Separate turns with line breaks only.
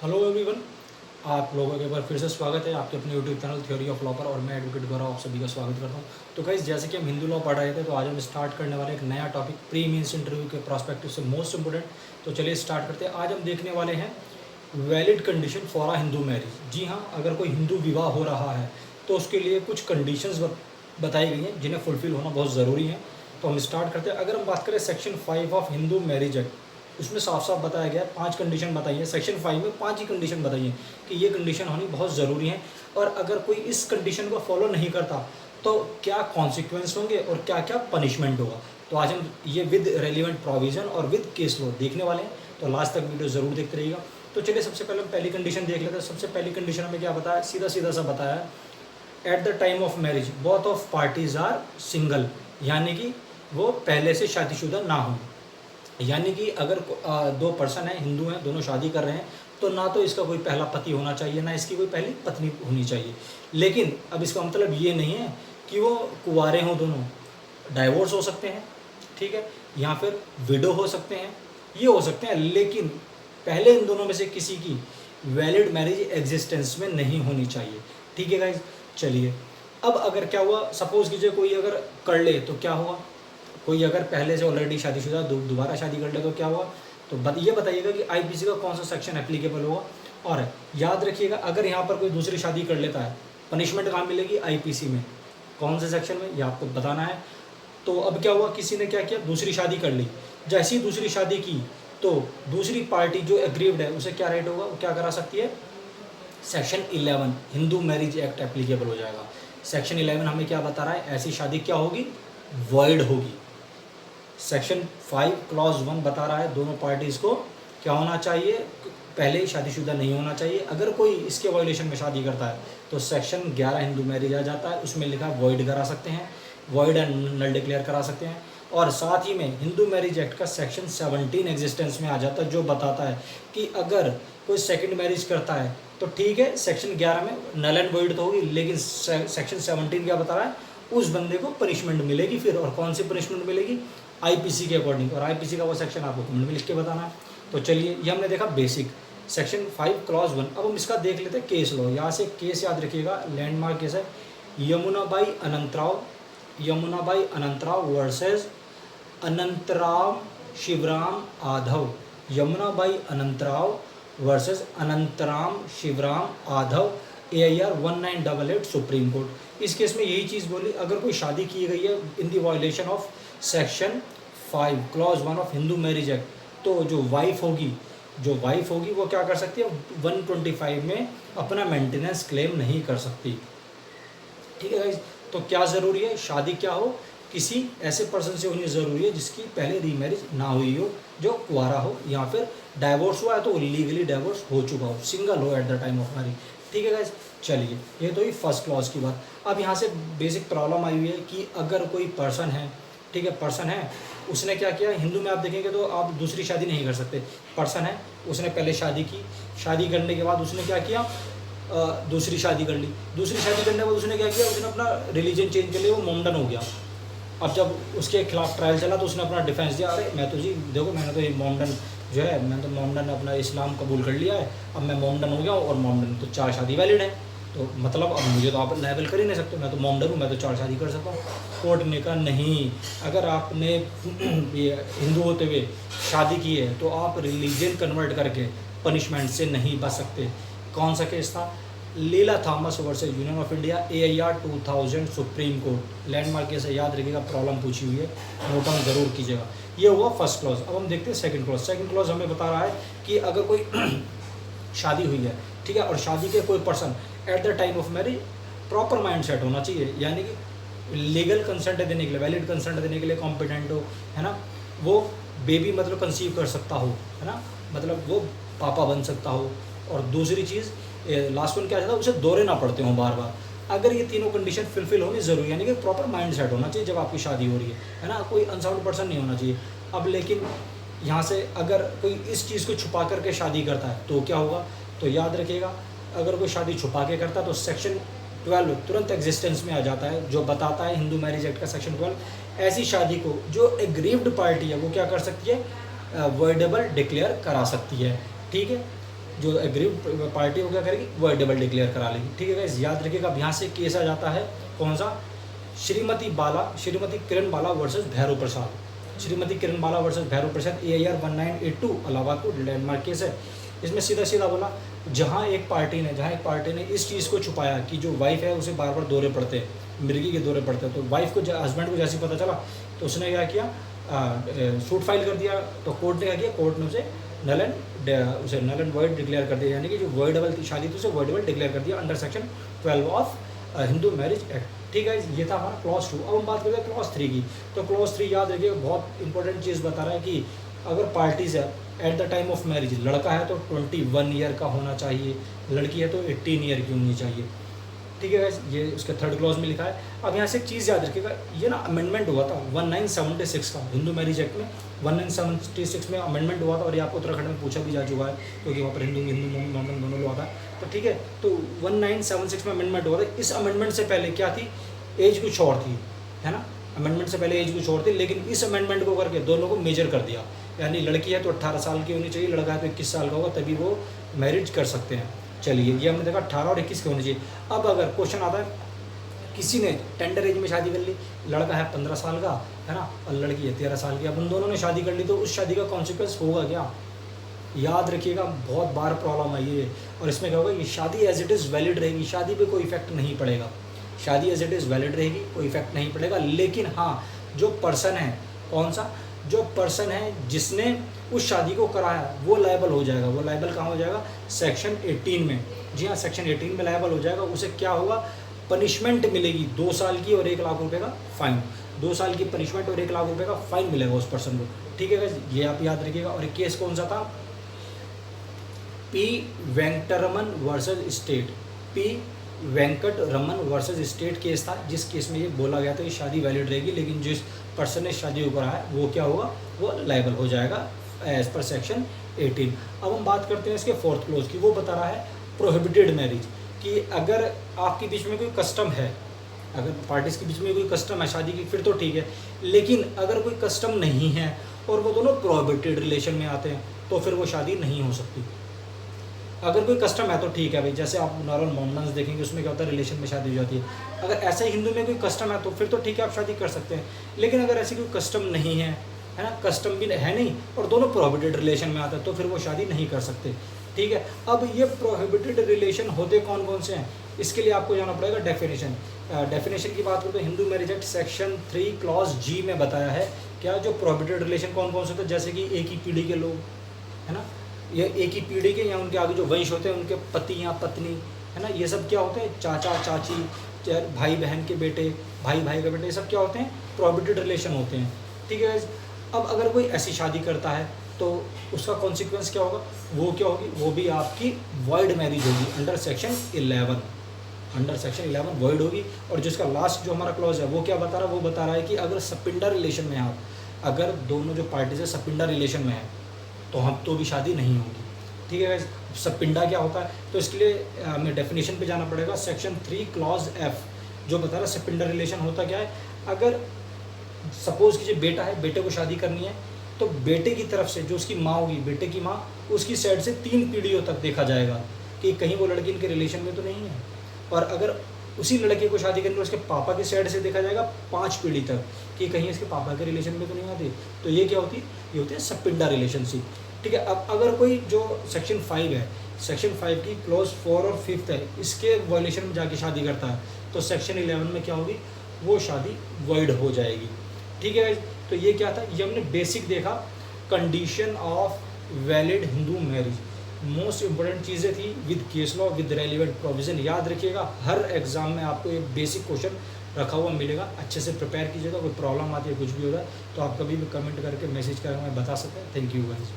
Hello everyone, आप लोगों के एक बार फिर से स्वागत है आपके अपने YouTube channel theory of law पर। और मैं एडवोकेट गौरव आप सभी का स्वागत करता हूं। तो गाइस, जैसे कि हम हिंदू लॉ पढ़ रहे थे, तो आज हम स्टार्ट करने वाले एक नया टॉपिक प्री मीन्स इंटरव्यू के प्रोस्पेक्टिव से मोस्ट इंपोर्टेंट। तो चलिए स्टार्ट करते हैं। आज हम देखने वाले हैं valid condition for a Hindu marriage. जी हाँ, अगर कोई हिंदू विवाह हो रहा है तो उसके लिए कुछ कंडीशंस बताई गई हैं जिन्हें फुलफिल होना बहुत ज़रूरी है। तो हम स्टार्ट करते हैं। अगर हम बात करें section 5 of Hindu marriage act, उसमें साफ साफ बताया गया है, 5 कंडीशन बताई है। सेक्शन 5 में 5 ही कंडीशन बताई है कि ये कंडीशन होनी बहुत ज़रूरी है, और अगर कोई इस कंडीशन को फॉलो नहीं करता तो क्या कॉन्सिक्वेंस होंगे और क्या क्या पनिशमेंट होगा। तो आज हम ये विद रेलिवेंट प्रोविजन और विद केस लॉ देखने वाले हैं, तो लास्ट तक वीडियो ज़रूर देखते रहिएगा। तो चलिए सबसे पहले हम पहली कंडीशन देख लेते हैं। सबसे पहली कंडीशन हमें क्या बताया, सीधा सीधा सा बताया है, at the time of marriage both of parties are single, यानी कि वो पहले से शादीशुदा ना हो। यानी कि अगर दो पर्सन हैं, हिंदू हैं, दोनों शादी कर रहे हैं, तो ना तो इसका कोई पहला पति होना चाहिए, ना इसकी कोई पहली पत्नी होनी चाहिए। लेकिन अब इसका मतलब ये नहीं है कि वो कुंवारे हों दोनों, डाइवोर्स हो सकते हैं, ठीक है, या फिर विडो हो सकते हैं, ये हो सकते हैं, लेकिन पहले इन दोनों में से किसी की वैलिड मैरिज एग्जिस्टेंस में नहीं होनी चाहिए। ठीक है गाइज, चलिए अब अगर क्या हुआ, सपोज कीजिए कोई अगर कर ले तो क्या हुआ, कोई अगर पहले से ऑलरेडी शादीशुदा दोबारा शादी कर ले तो क्या हुआ। तो ये बताइएगा कि आईपीसी का कौन सा सेक्शन एप्लीकेबल होगा। और याद रखिएगा, अगर यहाँ पर कोई दूसरी शादी कर लेता है, पनिशमेंट कहाँ मिलेगी, आईपीसी में, कौन से सेक्शन में, ये आपको बताना है। तो अब क्या हुआ, किसी ने क्या किया, दूसरी शादी कर ली। जैसी ही दूसरी शादी की तो दूसरी पार्टी जो एग्रीव्ड है उसे क्या राइट होगा, वो क्या करा सकती है, section 11 Hindu marriage act applicable हो जाएगा। सेक्शन 11 हमें क्या बता रहा है, ऐसी शादी क्या होगी, वॉइड होगी। सेक्शन 5 क्लॉज 1 बता रहा है दोनों पार्टीज़ को क्या होना चाहिए, पहले ही शादीशुदा नहीं होना चाहिए। अगर कोई इसके वायोलेशन में शादी करता है तो सेक्शन 11 हिंदू मैरिज आ जाता है, उसमें लिखा वॉइड करा सकते हैं, वॉइड एंड नल डिक्लेयर करा सकते हैं। और साथ ही में हिंदू मैरिज एक्ट का सेक्शन 17 एग्जिस्टेंस में आ जाता है, जो बताता है कि अगर कोई सेकंड मैरिज करता है तो ठीक है, सेक्शन 11 में नल एंड वॉइड तो होगी, लेकिन सेक्शन 17 क्या बता रहा है, उस बंदे को पनिशमेंट मिलेगी। फिर और कौन सी पनिशमेंट मिलेगी, आईपीसी के अकॉर्डिंग, और आईपीसी का वो सेक्शन आपको कमेंट में लिख के बताना है। तो चलिए, ये हमने देखा बेसिक सेक्शन 5 क्लॉज 1। अब हम इसका देख लेते हैं केस लॉ। यहाँ से केस याद रखिएगा, लैंडमार्क केस है Yamunabai Anantrao, Yamunabai Anantrao versus Anantram Shivram Adhav, Yamunabai Anantrao versus Anantram Shivram Adhav, AIR 1988 supreme court. इस केस में यही चीज़ बोली, अगर कोई शादी की गई है in the violation of section 5 clause 1 of Hindu marriage act, तो जो वाइफ होगी वो क्या कर सकती है, 125 में अपना मेंटेनेंस क्लेम नहीं कर सकती। ठीक है गाइज, तो क्या ज़रूरी है, शादी क्या हो, किसी ऐसे पर्सन से होनी ज़रूरी है जिसकी पहले रीमैरिज ना हुई हो, जो कुआरा हो, या फिर डाइवोर्स हुआ है तो लीगली डाइवोर्स हो चुका हो, सिंगल हो eight the time of marriage. ठीक है गाइज, चलिए ये तो ही फर्स्ट क्लॉज की बात। अब यहाँ से बेसिक प्रॉब्लम आई हुई है कि अगर कोई पर्सन है, ठीक है, पर्सन है, उसने क्या किया, हिंदू में आप देखेंगे तो आप दूसरी शादी नहीं कर सकते। पर्सन है, उसने पहले शादी की, शादी करने के बाद उसने क्या किया, दूसरी शादी कर ली। दूसरी शादी करने के बाद उसने क्या किया, उसने अपना रिलीजन चेंज कर लिया, वो मोमडन हो गया। अब जब उसके खिलाफ ट्रायल चला तो उसने अपना डिफेंस दिया, अरे मैं तो जी देखो, मैंने तो ये मोमडन जो है, मैं तो मोमडन अपना इस्लाम कबूल कर लिया है, अब मैं मोमडन हो गया हूँ, और मोमडन तो 4 शादी वैलिड है, तो मतलब अब मुझे तो आप लेवल कर ही नहीं सकते, मैं तो मोमडन हूँ, मैं तो 4 शादी कर सकता हूँ। कोर्ट ने कहा नहीं, अगर आपने ये हिंदू होते हुए शादी की है तो आप रिलीजन कन्वर्ट करके पनिशमेंट से नहीं बच सकते। कौन सा केस था, Leela Thomas versus Union of India, AIR 2000 supreme court. Landmark case है, याद रखिएगा, प्रॉब्लम पूछी हुई है, नोट डाउन जरूर कीजिएगा। ये हुआ फर्स्ट क्लॉज। अब हम देखते हैं सेकंड क्लॉज। सेकंड क्लॉज हमें बता रहा है कि अगर कोई शादी हुई है, ठीक है, और शादी के कोई person at the time of marriage proper mind set होना चाहिए, यानी कि लीगल कंसेंट देने के लिए, वैलिड कंसेंट देने के लिए कॉम्पिटेंट हो, है ना, वो बेबी मतलब कंसीव कर सकता हो, है ना, मतलब वो पापा बन सकता हो। और दूसरी चीज़, लास्ट वन क्या चाहता है, उसे दौरे ना पड़ते हों बार बार। अगर ये तीनों कंडीशन फुलफिल होनी ज़रूरी, यानी कि प्रॉपर माइंड सेट होना चाहिए जब आपकी शादी हो रही है ना, कोई अनसाउंड पर्सन नहीं होना चाहिए। अब लेकिन यहाँ से अगर कोई इस चीज़ को छुपा करके शादी करता है तो क्या होगा, तो याद रखिएगा, अगर कोई शादी छुपा के करता है तो सेक्शन 12 तुरंत एग्जिस्टेंस में आ जाता है, जो बताता है हिंदू मैरिज एक्ट का सेक्शन 12, ऐसी शादी को जो एग्रीव्ड पार्टी है वो क्या कर सकती है, वॉइडेबल डिक्लेयर करा सकती है। ठीक है, जो एग्रीव पार्टी वो क्या करेगी, वॉइडेबल डिक्लेयर करा लेगी। ठीक है गाइस, याद रखिएगा। अब यहाँ से केस आ जाता है कौन सा, श्रीमती किरण बाला वर्सेस भैरव प्रसाद। श्रीमती किरण बाला वर्सेस भैरव प्रसाद, AIR 1982 Allahabad court, landmark case है। इसमें सीधा सीधा बोला, जहाँ एक पार्टी ने इस चीज़ को छुपाया कि जो वाइफ है उसे बार बार दौरे पड़ते हैं, मिर्गी के दौरे पड़ते हैं, तो वाइफ को हस्बैंड को जैसे पता चला तो उसने क्या किया, सूट फाइल कर दिया। तो कोर्ट ने क्या किया, कोर्ट ने उसे नल एंड वॉइड डिक्लेयर कर दिया, यानी कि जो वॉइडेबल थी शादी थी उसे वॉइडेबल डिक्लेयर कर दिया under section 12 of Hindu marriage act. ठीक है, ये था हमारा क्लॉज 2। अब हम बात करते हैं क्लॉज 3 की। तो क्लॉज 3 याद रखिए, बहुत इंपॉर्टेंट चीज़ बता रहा है कि अगर पार्टीज है at the time of marriage, लड़का है तो 21 ईयर का होना चाहिए, लड़की है तो 18 ईयर की होनी चाहिए। ठीक है, ये उसके 3rd क्लॉज में लिखा है। अब यहाँ से एक चीज़ याद रखिएगा, ये ना अमेंडमेंट हुआ था 1976 का, हिंदू मैरिज एक्ट में 1976 में अमेंडमेंट हुआ था, और ये आपको उत्तराखंड में पूछा भी जा चुका है क्योंकि वहाँ पर हिंदू मोहम्मद दोनों लोग आता है। तो ठीक है, तो 1976 में अमेंडमेंट हुआ था। इस अमेंडमेंट से पहले क्या थी, एज कुछ और थी, है ना। अमेंडमेंट से पहले एज कुछ और थी, लेकिन इस अमेंडमेंट को करके दोनों को मेजर कर दिया, यानी लड़की है तो 18 साल की होनी चाहिए, लड़का है तो 21 साल का होगा, तभी वो मैरिज कर सकते हैं। चलिए, ये हमने देखा 18 और 21 के होनी चाहिए। अब अगर क्वेश्चन आता है, किसी ने टेंडर एज में शादी कर ली, लड़का है 15 साल का, है ना, और लड़की है 13 साल की, अब उन दोनों ने शादी कर ली, तो उस शादी का कॉन्सिक्वेंस होगा क्या, याद रखिएगा, बहुत बार प्रॉब्लम आई है। और इसमें क्या होगा, ये शादी एज इट इज़ वैलिड रहेगी, शादी पे कोई इफेक्ट नहीं पड़ेगा, शादी एज इट इज़ वैलिड रहेगी, कोई इफेक्ट नहीं पड़ेगा। लेकिन हाँ, जो पर्सन है, कौन सा, जो पर्सन है जिसने उस शादी को कराया वो लायबल हो जाएगा। वो लायबल कहाँ हो जाएगा, सेक्शन 18 में। जी हाँ, सेक्शन 18 में लायबल हो जाएगा। उसे क्या होगा, पनिशमेंट मिलेगी 2 साल की और 1 लाख रुपए का फाइन। 2 साल की पनिशमेंट और 1 लाख रुपए का फाइन मिलेगा उस पर्सन को। ठीक है, ये आप याद रखिएगा। और केस कौन सा था, P. Venkataraman versus state, P. Venkataraman versus state case था, जिस केस में ये बोला गया था कि शादी वैलिड रहेगी, लेकिन जिस पर्सन ने शादी को कराया है वो क्या होगा, वो लायबल हो जाएगा एज पर सेक्शन 18। अब हम बात करते हैं इसके 4th क्लोज की। वो बता रहा है प्रोहिबिटेड मैरिज, कि अगर आपके बीच में कोई कस्टम है, अगर पार्टीज के बीच में कोई कस्टम है शादी की, फिर तो ठीक है, लेकिन अगर कोई कस्टम नहीं है और वो दोनों प्रोहिबिटेड रिलेशन में आते हैं, तो फिर वो शादी नहीं हो सकती। अगर कोई कस्टम है तो ठीक है भाई, जैसे आप नॉर्मल मोमडन्स देखेंगे, उसमें क्या होता है, रिलेशन में शादी हो जाती है। अगर ऐसे ही हिंदू में कोई कस्टम है तो फिर तो ठीक है, आप शादी कर सकते हैं। लेकिन अगर ऐसी कोई कस्टम नहीं है, है ना, कस्टम भी है नहीं और दोनों प्रोहिबिटेड रिलेशन में आते हैं, तो फिर वो शादी नहीं कर सकते। ठीक है, अब ये प्रोहिबिटेड रिलेशन होते कौन कौन से हैं, इसके लिए आपको जाना पड़ेगा डेफिनेशन। डेफिनेशन की बात करें तो Hindu marriage act section 3 clause G में बताया है क्या, जो प्रोहिबिटेड रिलेशन कौन कौन से होते हैं, जैसे कि एक ही पीढ़ी के लोग, है ना, ये एक ही पीढ़ी के या उनके आगे जो वंश होते हैं, उनके पति या पत्नी, है ना, ये सब क्या होते हैं, चाचा चाची, भाई बहन के बेटे, भाई भाई के बेटे, ये सब क्या होते हैं, प्रोहिबिटेड रिलेशन होते हैं। ठीक है, अब अगर कोई ऐसी शादी करता है तो उसका कॉन्सिक्वेंस क्या होगा, वो क्या होगी, वो भी आपकी वॉइड मैरिज होगी under section 11, under section 11 void होगी। और जिसका लास्ट जो हमारा क्लॉज है वो क्या बता रहा है, वो बता रहा है कि अगर सपिंडा रिलेशन में आप, अगर दोनों जो पार्टीज है सपिंडा रिलेशन में है, तो हम तो भी शादी नहीं होगी। ठीक है, सपिंडा क्या होता है, तो इसके लिए हमें डेफिनेशन पे जाना पड़ेगा। सेक्शन 3 क्लॉज F जो बता रहा है सपिंडा रिलेशन होता क्या है, अगर सपोज कीजिए बेटा है, बेटे को शादी करनी है, तो बेटे की तरफ से जो उसकी माँ होगी, बेटे की माँ, उसकी साइड से 3 पीढ़ियों तक देखा जाएगा कि कहीं वो लड़की इनके रिलेशन में तो नहीं है। और अगर उसी लड़के को शादी करनी है, उसके पापा की साइड से देखा जाएगा 5 पीढ़ी तक कि कहीं इसके पापा के रिलेशन में तो नहीं आती। तो ये क्या होती है, ये होती है सपिंडा रिलेशनशिप। ठीक है, अब अगर कोई जो सेक्शन 5 है, सेक्शन 5 की क्लॉज 4 और 5 है, इसके वायलेशन में जाके शादी करता है, तो सेक्शन 11 में क्या होगी, वो शादी वॉइड हो जाएगी। ठीक है, तो ये क्या था, ये हमने बेसिक देखा, condition of valid Hindu marriage. Most important चीज़ें थी with case law with relevant provision. याद रखिएगा, हर एग्जाम में आपको ये बेसिक क्वेश्चन रखा हुआ मिलेगा, अच्छे से प्रिपेयर कीजिएगा। कोई प्रॉब्लम आती है, कुछ भी होता है, तो आप कभी भी कमेंट करके मैसेज करके हमें बता सकते हैं। Thank you guys.